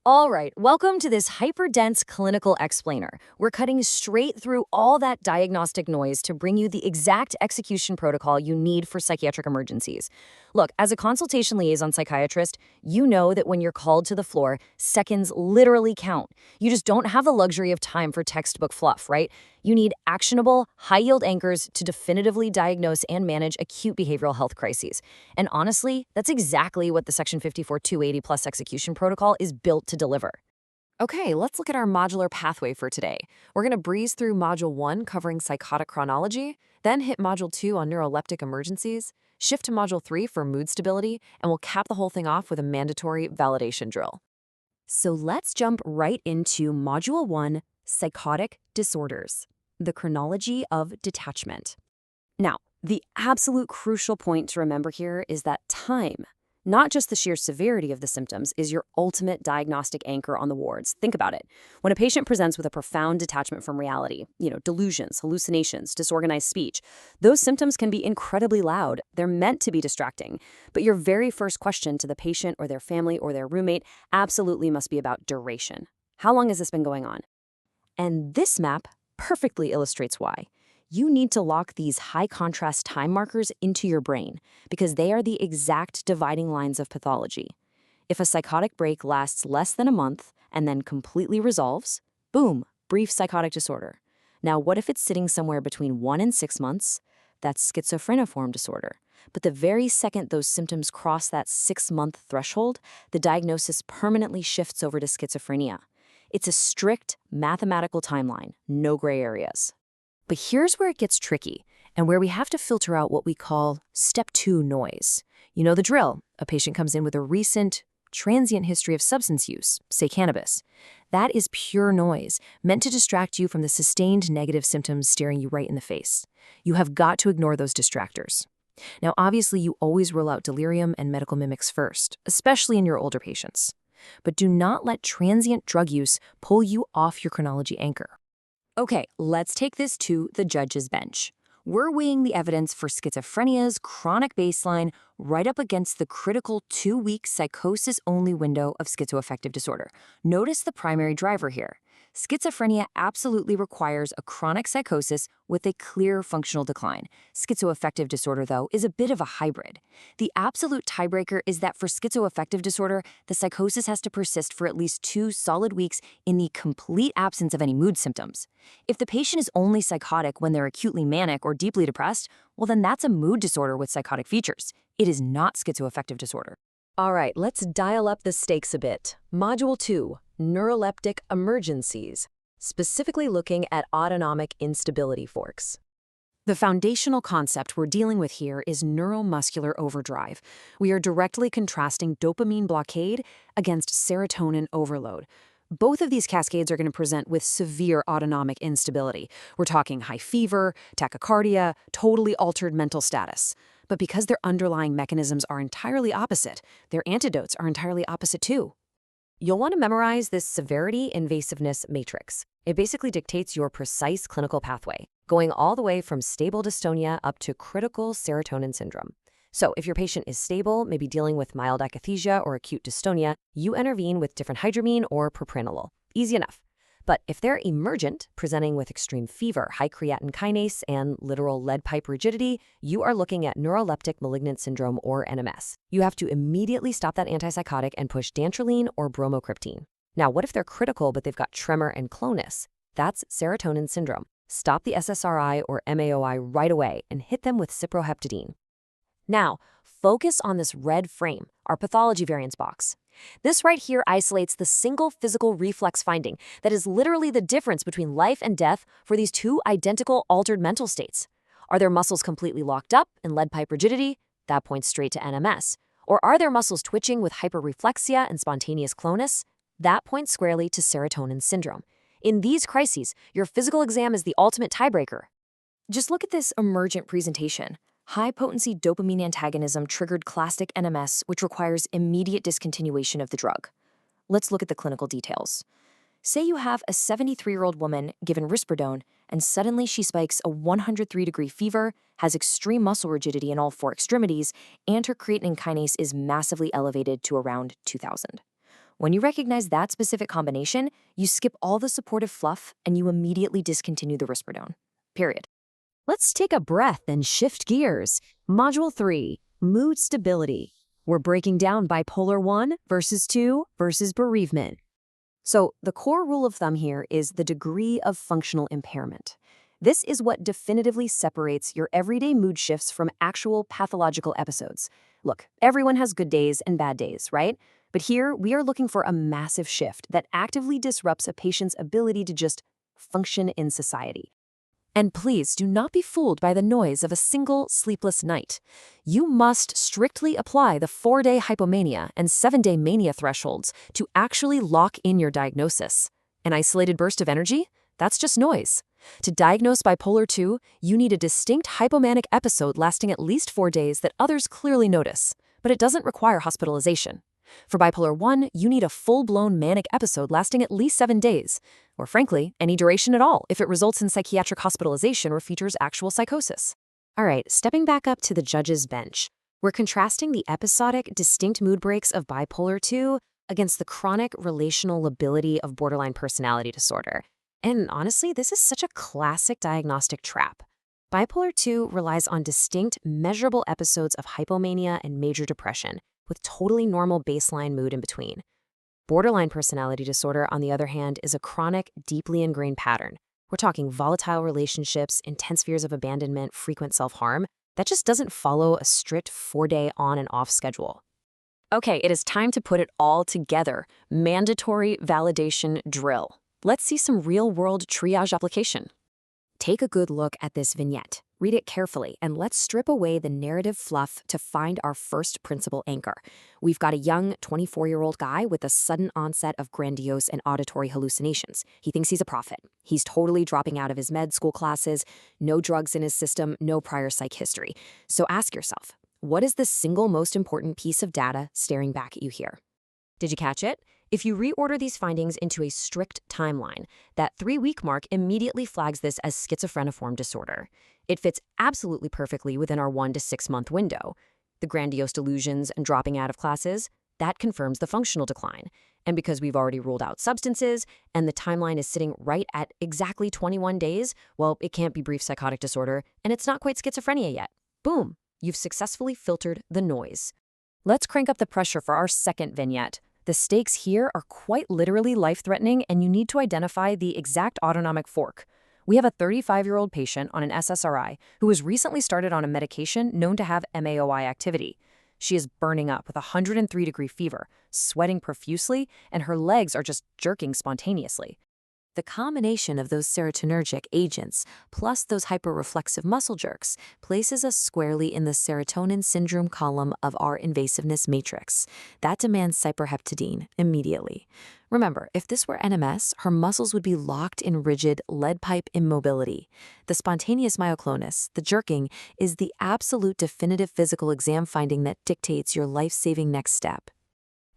All right, welcome to this hyperdense clinical explainer. We're cutting straight through all that diagnostic noise to bring you the exact execution protocol you need for psychiatric emergencies. Look, as a consultation liaison psychiatrist, you know that when you're called to the floor, seconds literally count. You just don't have the luxury of time for textbook fluff, right? You need actionable, high-yield anchors to definitively diagnose and manage acute behavioral health crises. And honestly, that's exactly what the Section 54-280 plus execution protocol is built to deliver. Okay, let's look at our modular pathway for today. We're going to breeze through Module 1 covering psychotic chronology, then hit Module 2 on neuroleptic emergencies, shift to Module 3 for mood stability, and we'll cap the whole thing off with a mandatory validation drill. So let's jump right into Module 1, Psychotic Disorders, the chronology of detachment. Now, the absolute crucial point to remember here is that time, not just the sheer severity of the symptoms, is your ultimate diagnostic anchor on the wards. Think about it. When a patient presents with a profound detachment from reality, delusions, hallucinations, disorganized speech, those symptoms can be incredibly loud. They're meant to be distracting. But your very first question to the patient or their family or their roommate absolutely must be about duration. How long has this been going on? And this map perfectly illustrates why. You need to lock these high-contrast time markers into your brain because they are the exact dividing lines of pathology. If a psychotic break lasts less than a month and then completely resolves, boom, brief psychotic disorder. Now, what if it's sitting somewhere between 1 and 6 months? That's schizophreniform disorder. But the very second those symptoms cross that 6-month threshold, the diagnosis permanently shifts over to schizophrenia. It's a strict mathematical timeline, no gray areas. But here's where it gets tricky, and where we have to filter out what we call step 2 noise. You know the drill. A patient comes in with a recent, transient history of substance use, say cannabis. That is pure noise, meant to distract you from the sustained negative symptoms staring you right in the face. You have got to ignore those distractors. Now, obviously, you always rule out delirium and medical mimics first, especially in your older patients. But do not let transient drug use pull you off your chronology anchor. Okay, let's take this to the judge's bench. We're weighing the evidence for schizophrenia's chronic baseline right up against the critical 2-week psychosis-only window of schizoaffective disorder. Notice the primary driver here. Schizophrenia absolutely requires a chronic psychosis with a clear functional decline. Schizoaffective disorder, though, is a bit of a hybrid. The absolute tiebreaker is that for schizoaffective disorder, the psychosis has to persist for at least 2 solid weeks in the complete absence of any mood symptoms. If the patient is only psychotic when they're acutely manic or deeply depressed, well, then that's a mood disorder with psychotic features. It is not schizoaffective disorder. All right, let's dial up the stakes a bit. Module 2, Neuroleptic Emergencies, specifically looking at autonomic instability forks. The foundational concept we're dealing with here is neuromuscular overdrive. We are directly contrasting dopamine blockade against serotonin overload. Both of these cascades are going to present with severe autonomic instability. We're talking high fever, tachycardia, totally altered mental status. But because their underlying mechanisms are entirely opposite, their antidotes are entirely opposite too. You'll want to memorize this severity invasiveness matrix. It basically dictates your precise clinical pathway, going all the way from stable dystonia up to critical serotonin syndrome. So if your patient is stable, maybe dealing with mild akathisia or acute dystonia, you intervene with diphenhydramine or propranolol. Easy enough. But if they're emergent, presenting with extreme fever, high creatine kinase, and literal lead pipe rigidity, you are looking at neuroleptic malignant syndrome or NMS. You have to immediately stop that antipsychotic and push dantrolene or bromocriptine. Now, what if they're critical but they've got tremor and clonus? That's serotonin syndrome. Stop the SSRI or MAOI right away and hit them with ciproheptadine. Now, focus on this red frame, our pathology variance box. This right here isolates the single physical reflex finding that is literally the difference between life and death for these two identical altered mental states. Are their muscles completely locked up in lead pipe rigidity? That points straight to NMS. Or are their muscles twitching with hyperreflexia and spontaneous clonus? That points squarely to serotonin syndrome. In these crises, your physical exam is the ultimate tiebreaker. Just look at this emergent presentation. High-potency dopamine antagonism triggered classic NMS, which requires immediate discontinuation of the drug. Let's look at the clinical details. Say you have a 73-year-old woman given risperidone, and suddenly she spikes a 103-degree fever, has extreme muscle rigidity in all 4 extremities, and her creatine kinase is massively elevated to around 2,000. When you recognize that specific combination, you skip all the supportive fluff and you immediately discontinue the risperidone. Period. Let's take a breath and shift gears. Module 3, Mood Stability. We're breaking down bipolar 1 versus 2 versus bereavement. So the core rule of thumb here is the degree of functional impairment. This is what definitively separates your everyday mood shifts from actual pathological episodes. Look, everyone has good days and bad days, right? But here, we are looking for a massive shift that actively disrupts a patient's ability to just function in society. And please do not be fooled by the noise of a single sleepless night. You must strictly apply the 4-day hypomania and 7-day mania thresholds to actually lock in your diagnosis. An isolated burst of energy? That's just noise. To diagnose bipolar 2, you need a distinct hypomanic episode lasting at least 4 days that others clearly notice, but it doesn't require hospitalization. For bipolar 1, you need a full-blown manic episode lasting at least 7 days, or frankly, any duration at all if it results in psychiatric hospitalization or features actual psychosis. All right, stepping back up to the judge's bench, we're contrasting the episodic, distinct mood breaks of bipolar 2 against the chronic relational lability of borderline personality disorder. And honestly, this is such a classic diagnostic trap. Bipolar 2 relies on distinct, measurable episodes of hypomania and major depression, with totally normal baseline mood in between. Borderline personality disorder, on the other hand, is a chronic, deeply ingrained pattern. We're talking volatile relationships, intense fears of abandonment, frequent self-harm. That just doesn't follow a strict 4-day on and off schedule. Okay, it is time to put it all together. Mandatory validation drill. Let's see some real-world triage application. Take a good look at this vignette. Read it carefully, and let's strip away the narrative fluff to find our first principal anchor. We've got a young 24-year-old guy with a sudden onset of grandiose and auditory hallucinations. He thinks he's a prophet. He's totally dropping out of his med school classes, no drugs in his system, no prior psych history. So ask yourself, what is the single most important piece of data staring back at you here? Did you catch it? If you reorder these findings into a strict timeline, that 3-week mark immediately flags this as schizophreniform disorder. It fits absolutely perfectly within our 1 to 6 month window. The grandiose delusions and dropping out of classes, that confirms the functional decline. And because we've already ruled out substances, and the timeline is sitting right at exactly 21 days, well, it can't be brief psychotic disorder, and it's not quite schizophrenia yet. Boom, you've successfully filtered the noise. Let's crank up the pressure for our second vignette. The stakes here are quite literally life-threatening, and you need to identify the exact autonomic fork. We have a 35-year-old patient on an SSRI who was recently started on a medication known to have MAOI activity. She is burning up with a 103-degree fever, sweating profusely, and her legs are just jerking spontaneously. The combination of those serotonergic agents plus those hyperreflexive muscle jerks places us squarely in the serotonin syndrome column of our invasiveness matrix. That demands cyproheptadine immediately. Remember, if this were NMS, her muscles would be locked in rigid lead pipe immobility. The spontaneous myoclonus, the jerking, is the absolute definitive physical exam finding that dictates your life-saving next step.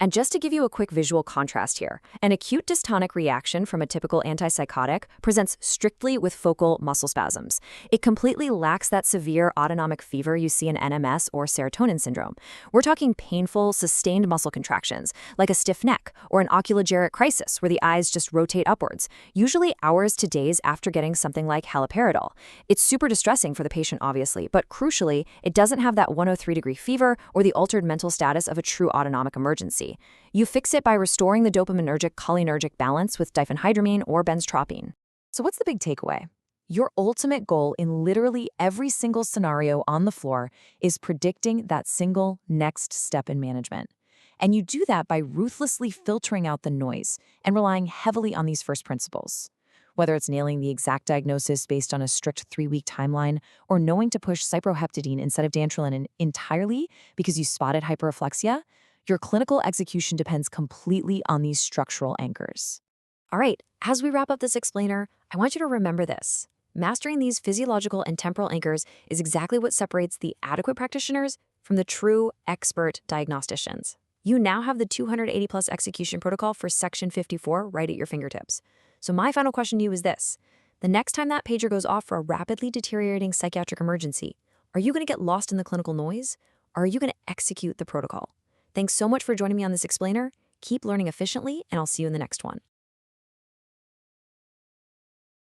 And just to give you a quick visual contrast here, an acute dystonic reaction from a typical antipsychotic presents strictly with focal muscle spasms. It completely lacks that severe autonomic fever you see in NMS or serotonin syndrome. We're talking painful, sustained muscle contractions, like a stiff neck or an oculogeric crisis where the eyes just rotate upwards, usually hours to days after getting something like haloperidol. It's super distressing for the patient, obviously, but crucially, it doesn't have that 103-degree fever or the altered mental status of a true autonomic emergency. You fix it by restoring the dopaminergic-cholinergic balance with diphenhydramine or benztropine. So what's the big takeaway? Your ultimate goal in literally every single scenario on the floor is predicting that single next step in management. And you do that by ruthlessly filtering out the noise and relying heavily on these first principles. Whether it's nailing the exact diagnosis based on a strict 3-week timeline or knowing to push cyproheptadine instead of dantrolene entirely because you spotted hyperreflexia, your clinical execution depends completely on these structural anchors. All right, as we wrap up this explainer, I want you to remember this. Mastering these physiological and temporal anchors is exactly what separates the adequate practitioners from the true expert diagnosticians. You now have the 280-plus execution protocol for Section 54 right at your fingertips. So my final question to you is this. The next time that pager goes off for a rapidly deteriorating psychiatric emergency, are you going to get lost in the clinical noise, or are you going to execute the protocol? Thanks so much for joining me on this explainer. Keep learning efficiently, and I'll see you in the next one.